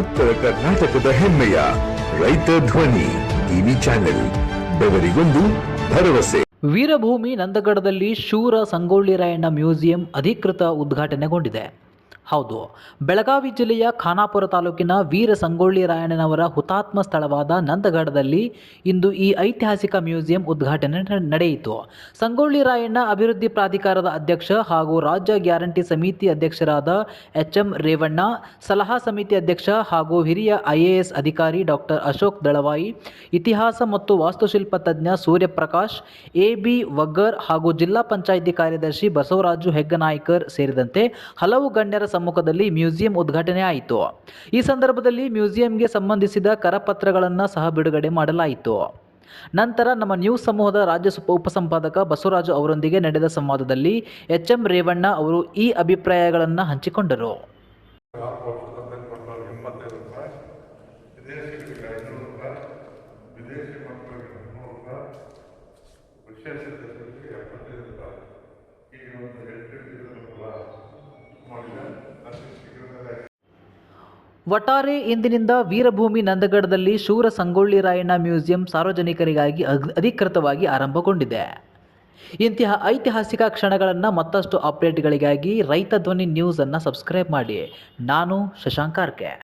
ಉತ್ತರ ಕರ್ನಾಟಕದ ಹೆಮ್ಮೆಯ ರೈತ ಧ್ವನಿ ಟಿವಿ ಚಾನೆಲ್, ಬೆವರಿಗೊಂದು ಭರವಸೆ. ವೀರಭೂಮಿ ನಂದಗಡದಲ್ಲಿ ಶೂರ ಸಂಗೊಳ್ಳಿ ರಾಯಣ್ಣ ಮ್ಯೂಸಿಯಂ ಅಧಿಕೃತ ಉದ್ಘಾಟನೆಗೊಂಡಿದೆ. ಹೌದು, ಬೆಳಗಾವಿ ಜಿಲ್ಲೆಯ ಖಾನಾಪುರ ತಾಲೂಕಿನ ವೀರ ಸಂಗೊಳ್ಳಿ ರಾಯಣ್ಣನವರ ಹುತಾತ್ಮ ಸ್ಥಳವಾದ ನಂದಗಡದಲ್ಲಿ ಇಂದು ಈ ಐತಿಹಾಸಿಕ ಮ್ಯೂಸಿಯಂ ಉದ್ಘಾಟನೆ ನಡೆಯಿತು. ಸಂಗೊಳ್ಳಿ ರಾಯಣ್ಣ ಅಭಿವೃದ್ಧಿ ಪ್ರಾಧಿಕಾರದ ಅಧ್ಯಕ್ಷ ಹಾಗೂ ರಾಜ್ಯ ಗ್ಯಾರಂಟಿ ಸಮಿತಿ ಅಧ್ಯಕ್ಷರಾದ ಎಚ್.ಎಂ. ರೇವಣ್ಣ, ಸಲಹಾ ಸಮಿತಿ ಅಧ್ಯಕ್ಷ ಹಾಗೂ ಹಿರಿಯ IAS ಅಧಿಕಾರಿ ಡಾಕ್ಟರ್ ಅಶೋಕ್ ದಳವಾಯಿ, ಇತಿಹಾಸ ಮತ್ತು ವಾಸ್ತುಶಿಲ್ಪ ತಜ್ಞ ಸೂರ್ಯಪ್ರಕಾಶ್, AB ವಗ್ಗರ್ ಹಾಗೂ ಜಿಲ್ಲಾ ಪಂಚಾಯಿತಿ ಕಾರ್ಯದರ್ಶಿ ಬಸವರಾಜು ಹೆಗ್ಗನಾಯ್ಕರ್ ಸೇರಿದಂತೆ ಹಲವು ಗಣ್ಯರ ಸಮ್ಮುಖದಲ್ಲಿ ಮ್ಯೂಸಿಯಂ ಉದ್ಘಾಟನೆ ಆಯಿತು. ಈ ಸಂದರ್ಭದಲ್ಲಿ ಮ್ಯೂಸಿಯಂಗೆ ಸಂಬಂಧಿಸಿದ ಕರಪತ್ರಗಳನ್ನು ಸಹ ಬಿಡುಗಡೆ ಮಾಡಲಾಯಿತು. ನಂತರ ನಮ್ಮ ನ್ಯೂಸ್ ಸಮೂಹದ ರಾಜ್ಯ ಉಪಸಂಪಾದಕ ಬಸವರಾಜು ಅವರೊಂದಿಗೆ ನಡೆದ ಸಂವಾದದಲ್ಲಿ ಎಚ್.ಎಂ. ರೇವಣ್ಣ ಅವರು ಈ ಅಭಿಪ್ರಾಯಗಳನ್ನು ಹಂಚಿಕೊಂಡರು. ಒಟ್ಟಾರೆ ಇಂದಿನಿಂದ ವೀರಭೂಮಿ ನಂದಗಡದಲ್ಲಿ ಶೂರ ಸಂಗೊಳ್ಳಿ ರಾಯಣ್ಣ ಮ್ಯೂಸಿಯಂ ಸಾರ್ವಜನಿಕರಿಗಾಗಿ ಅಧಿಕೃತವಾಗಿ ಆರಂಭಗೊಂಡಿದೆ. ಇಂತಹ ಐತಿಹಾಸಿಕ ಕ್ಷಣಗಳನ್ನು ಮತ್ತಷ್ಟು ಅಪ್ಡೇಟ್ಗಳಿಗಾಗಿ ರೈತ ಧ್ವನಿ ನ್ಯೂಸನ್ನು ಸಬ್ಸ್ಕ್ರೈಬ್ ಮಾಡಿ. ನಾನು ಶಶಾಂಕ್ ಆರ್ಕೆ.